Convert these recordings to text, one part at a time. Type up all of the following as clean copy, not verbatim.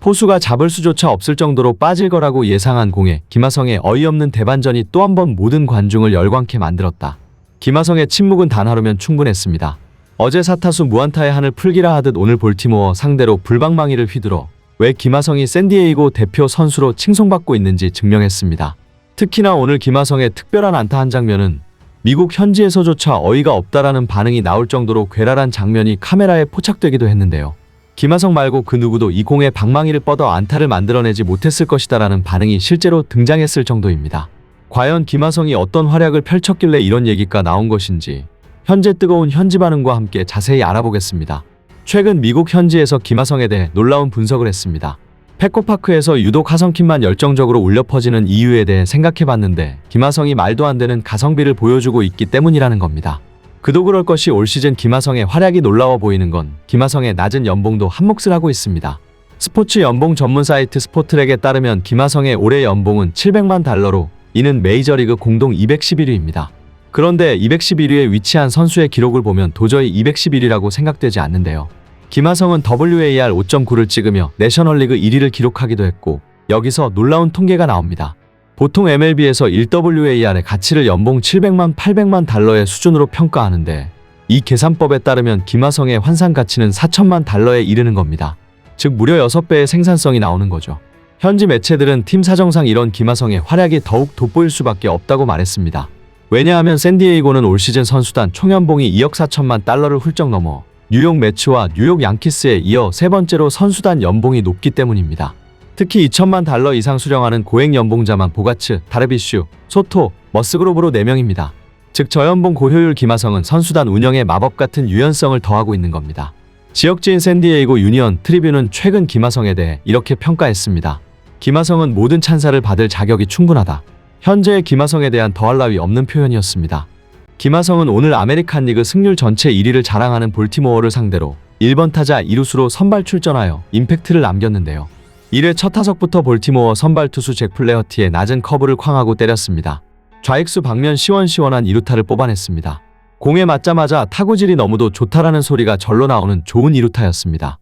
포수가 잡을 수조차 없을 정도로 빠질 거라고 예상한 공에 김하성의 어이없는 대반전이 또 한 번 모든 관중을 열광케 만들었다. 김하성의 침묵은 단 하루면 충분했습니다. 어제 사타수 무안타의 한을 풀기라 하듯 오늘 볼티모어 상대로 불방망이를 휘둘러 왜 김하성이 샌디에이고 대표 선수로 칭송받고 있는지 증명했습니다. 특히나 오늘 김하성의 특별한 안타 한 장면은 미국 현지에서조차 어이가 없다라는 반응이 나올 정도로 괴랄한 장면이 카메라에 포착되기도 했는데요. 김하성 말고 그 누구도 이 공에 방망이를 뻗어 안타를 만들어내지 못했을 것이다라는 반응이 실제로 등장했을 정도입니다. 과연 김하성이 어떤 활약을 펼쳤길래 이런 얘기가 나온 것인지 현재 뜨거운 현지 반응과 함께 자세히 알아보겠습니다. 최근 미국 현지에서 김하성에 대해 놀라운 분석을 했습니다. 페코파크에서 유독 하성킴만 열정적으로 울려 퍼지는 이유에 대해 생각해봤는데 김하성이 말도 안 되는 가성비를 보여주고 있기 때문이라는 겁니다. 그도 그럴 것이 올 시즌 김하성의 활약이 놀라워 보이는 건 김하성의 낮은 연봉도 한몫을 하고 있습니다. 스포츠 연봉 전문 사이트 스포트랙에 따르면 김하성의 올해 연봉은 700만 달러로 이는 메이저리그 공동 211위입니다. 그런데 211위에 위치한 선수의 기록을 보면 도저히 211위라고 생각되지 않는데요. 김하성은 WAR 5.9를 찍으며 내셔널리그 1위를 기록하기도 했고 여기서 놀라운 통계가 나옵니다. 보통 MLB에서 1WAR의 가치를 연봉 700만 800만 달러의 수준으로 평가하는데 이 계산법에 따르면 김하성의 환산 가치는 4천만 달러에 이르는 겁니다. 즉 무려 6배의 생산성이 나오는 거죠. 현지 매체들은 팀 사정상 이런 김하성의 활약이 더욱 돋보일 수밖에 없다고 말했습니다. 왜냐하면 샌디에이고는 올 시즌 선수단 총연봉이 2억 4천만 달러를 훌쩍 넘어 뉴욕 매츠와 뉴욕 양키스에 이어 세 번째로 선수단 연봉이 높기 때문입니다. 특히 2천만 달러 이상 수령하는 고액 연봉자만 보가츠, 다르비슈, 소토, 머스그로브로 4명입니다. 즉 저연봉 고효율 김하성은 선수단 운영에 마법 같은 유연성을 더하고 있는 겁니다. 지역지인 샌디에이고 유니언 트리뷴은 최근 김하성에 대해 이렇게 평가했습니다. 김하성은 모든 찬사를 받을 자격이 충분하다. 현재의 김하성에 대한 더할 나위 없는 표현이었습니다. 김하성은 오늘 아메리칸 리그 승률 전체 1위를 자랑하는 볼티모어를 상대로 1번 타자 2루수로 선발 출전하여 임팩트를 남겼는데요. 1회 첫 타석부터 볼티모어 선발 투수 잭 플레어티의 낮은 커브를 쾅하고 때렸습니다. 좌익수 방면 시원시원한 2루타를 뽑아냈습니다. 공에 맞자마자 타구질이 너무도 좋다라는 소리가 절로 나오는 좋은 2루타였습니다.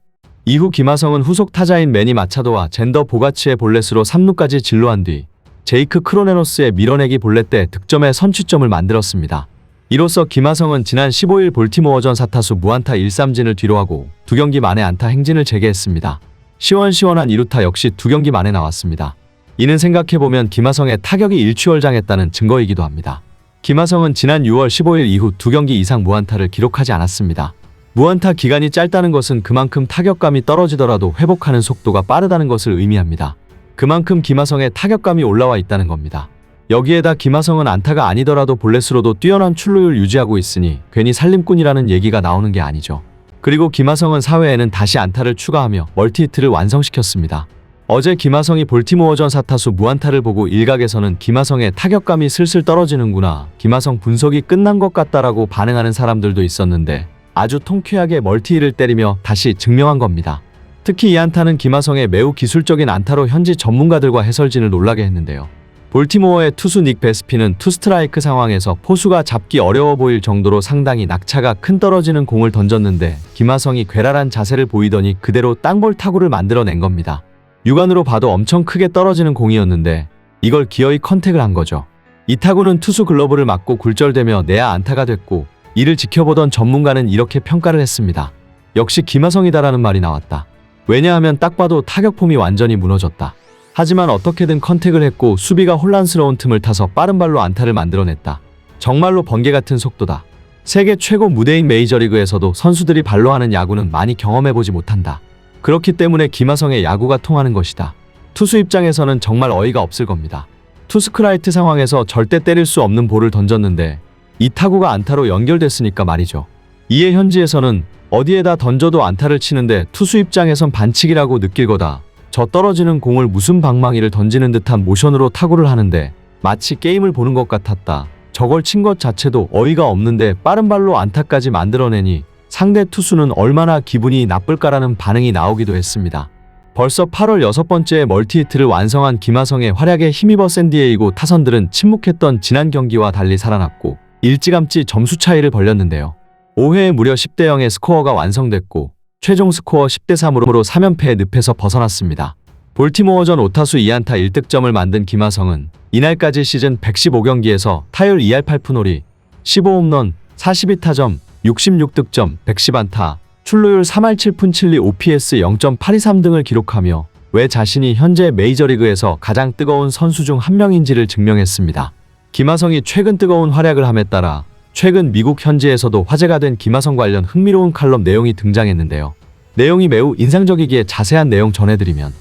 이후 김하성은 후속 타자인 매니 마차도와 젠더 보가츠의 볼넷으로 3루까지 진로한 뒤 제이크 크로네노스의 밀어내기 볼넷 때 득점의 선취점을 만들었습니다. 이로써 김하성은 지난 15일 볼티모어전 사타수 무안타 1삼진을 뒤로하고 2경기 만에 안타 행진을 재개했습니다. 시원시원한 2루타 역시 2경기 만에 나왔습니다. 이는 생각해보면 김하성의 타격이 일취월장했다는 증거이기도 합니다. 김하성은 지난 6월 15일 이후 2경기 이상 무안타를 기록하지 않았습니다. 무안타 기간이 짧다는 것은 그만큼 타격감이 떨어지더라도 회복하는 속도가 빠르다는 것을 의미합니다. 그만큼 김하성의 타격감이 올라와 있다는 겁니다. 여기에다 김하성은 안타가 아니더라도 볼넷으로도 뛰어난 출루율 유지하고 있으니 괜히 살림꾼이라는 얘기가 나오는 게 아니죠. 그리고 김하성은 4회에는 다시 안타를 추가하며 멀티히트를 완성시켰습니다. 어제 김하성이 볼티모어전 사타수 무안타를 보고 일각에서는 김하성의 타격감이 슬슬 떨어지는구나, 김하성 분석이 끝난 것 같다라고 반응하는 사람들도 있었는데 아주 통쾌하게 멀티히를 때리며 다시 증명한 겁니다. 특히 이 안타는 김하성의 매우 기술적인 안타로 현지 전문가들과 해설진을 놀라게 했는데요. 볼티모어의 투수 닉 베스피는 투스트라이크 상황에서 포수가 잡기 어려워 보일 정도로 상당히 낙차가 큰 떨어지는 공을 던졌는데 김하성이 괴랄한 자세를 보이더니 그대로 땅볼 타구를 만들어낸 겁니다. 육안으로 봐도 엄청 크게 떨어지는 공이었는데 이걸 기어이 컨택을 한 거죠. 이 타구는 투수 글러브를 맞고 굴절되며 내야 안타가 됐고 이를 지켜보던 전문가는 이렇게 평가를 했습니다. 역시 김하성이다라는 말이 나왔다. 왜냐하면 딱 봐도 타격폼이 완전히 무너졌다. 하지만 어떻게든 컨택을 했고 수비가 혼란스러운 틈을 타서 빠른 발로 안타를 만들어냈다. 정말로 번개 같은 속도다. 세계 최고 무대인 메이저리그에서도 선수들이 발로 하는 야구는 많이 경험해보지 못한다. 그렇기 때문에 김하성의 야구가 통하는 것이다. 투수 입장에서는 정말 어이가 없을 겁니다. 투스크라이트 상황에서 절대 때릴 수 없는 볼을 던졌는데 이 타구가 안타로 연결됐으니까 말이죠. 이에 현지에서는 어디에다 던져도 안타를 치는데 투수 입장에선 반칙이라고 느낄 거다. 저 떨어지는 공을 무슨 방망이를 던지는 듯한 모션으로 타구를 하는데 마치 게임을 보는 것 같았다. 저걸 친 것 자체도 어이가 없는데 빠른 발로 안타까지 만들어내니 상대 투수는 얼마나 기분이 나쁠까라는 반응이 나오기도 했습니다. 벌써 8월 6번째 멀티히트를 완성한 김하성의 활약에 힘입어 샌디에이고 타선들은 침묵했던 지난 경기와 달리 살아났고 일찌감치 점수 차이를 벌렸는데요. 5회에 무려 10대 0의 스코어가 완성됐고 최종 스코어 10대3으로 3연패의 늪에서 벗어났습니다. 볼티모어전 5타수 2안타 1득점을 만든 김하성은 이날까지 시즌 115경기에서 타율 2할 8푼5리, 15홈런, 42타점, 66득점, 110안타, 출루율 3할 7푼 7리 OPS 0.823 등을 기록하며 왜 자신이 현재 메이저리그에서 가장 뜨거운 선수 중 한 명인지를 증명했습니다. 김하성이 최근 뜨거운 활약을 함에 따라 최근 미국 현지에서도 화제가 된 김하성 관련 흥미로운 칼럼 내용이 등장했는데요. 내용이 매우 인상적이기에 자세한 내용 전해드리면,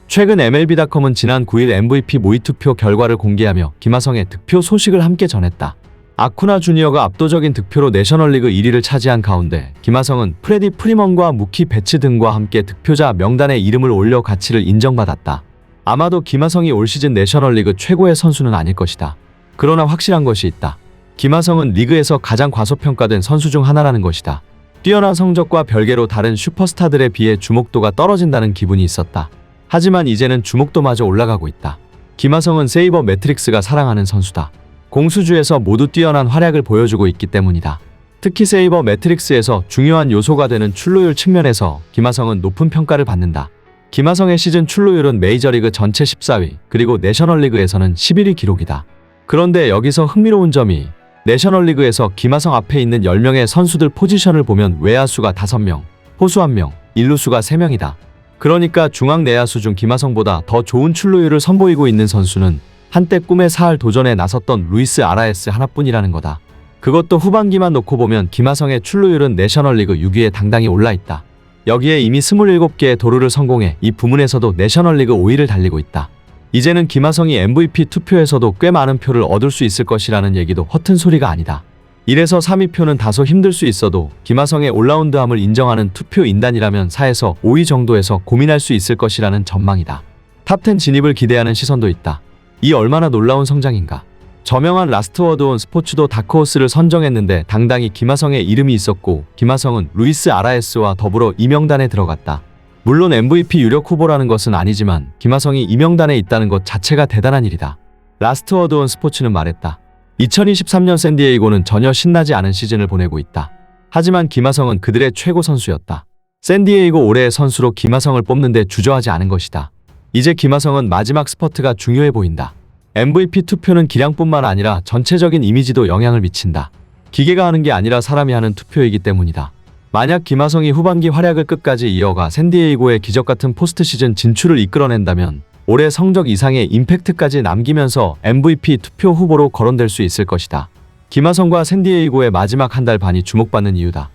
최근 MLB.com은 지난 9일 MVP 모의 투표 결과를 공개하며 김하성의 득표 소식을 함께 전했다. 아쿠나 주니어가 압도적인 득표로 내셔널리그 1위를 차지한 가운데 김하성은 프레디 프리먼과 무키 배츠 등과 함께 득표자 명단에 이름을 올려 가치를 인정받았다. 아마도 김하성이 올 시즌 내셔널리그 최고의 선수는 아닐 것이다. 그러나 확실한 것이 있다. 김하성은 리그에서 가장 과소평가된 선수 중 하나라는 것이다. 뛰어난 성적과 별개로 다른 슈퍼스타들에 비해 주목도가 떨어진다는 기분이 있었다. 하지만 이제는 주목도마저 올라가고 있다. 김하성은 세이버 매트릭스가 사랑하는 선수다. 공수주에서 모두 뛰어난 활약을 보여주고 있기 때문이다. 특히 세이버 매트릭스에서 중요한 요소가 되는 출루율 측면에서 김하성은 높은 평가를 받는다. 김하성의 시즌 출루율은 메이저리그 전체 14위, 그리고 내셔널리그에서는 11위 기록이다. 그런데 여기서 흥미로운 점이 내셔널리그에서 김하성 앞에 있는 10명의 선수들 포지션을 보면 외야수가 5명, 포수 1명, 일루수가 3명이다. 그러니까 중앙 내야수 중 김하성보다 더 좋은 출루율을 선보이고 있는 선수는 한때 꿈의 사할 도전에 나섰던 루이스 아라에스 하나뿐이라는 거다. 그것도 후반기만 놓고 보면 김하성의 출루율은 내셔널리그 6위에 당당히 올라있다. 여기에 이미 27개의 도루를 성공해 이 부문에서도 내셔널리그 5위를 달리고 있다. 이제는 김하성이 MVP 투표에서도 꽤 많은 표를 얻을 수 있을 것이라는 얘기도 허튼 소리가 아니다. 1에서 3위 표는 다소 힘들 수 있어도 김하성의 올라운드함을 인정하는 투표 인단이라면 4에서 5위 정도에서 고민할 수 있을 것이라는 전망이다. 탑10 진입을 기대하는 시선도 있다. 이 얼마나 놀라운 성장인가. 저명한 라스트워드온 스포츠도 다크호스를 선정했는데 당당히 김하성의 이름이 있었고, 김하성은 루이스 아라에스와 더불어 이 명단에 들어갔다. 물론 MVP 유력 후보라는 것은 아니지만 김하성이 이 명단에 있다는 것 자체가 대단한 일이다. 라스트워드온 스포츠는 말했다. 2023년 샌디에이고는 전혀 신나지 않은 시즌을 보내고 있다. 하지만 김하성은 그들의 최고 선수였다. 샌디에이고 올해의 선수로 김하성을 뽑는데 주저하지 않은 것이다. 이제 김하성은 마지막 스퍼트가 중요해 보인다. MVP 투표는 기량뿐만 아니라 전체적인 이미지도 영향을 미친다. 기계가 하는 게 아니라 사람이 하는 투표이기 때문이다. 만약 김하성이 후반기 활약을 끝까지 이어가 샌디에이고의 기적같은 포스트 시즌 진출을 이끌어낸다면 올해 성적 이상의 임팩트까지 남기면서 MVP 투표 후보로 거론될 수 있을 것이다. 김하성과 샌디에이고의 마지막 한 달 반이 주목받는 이유다.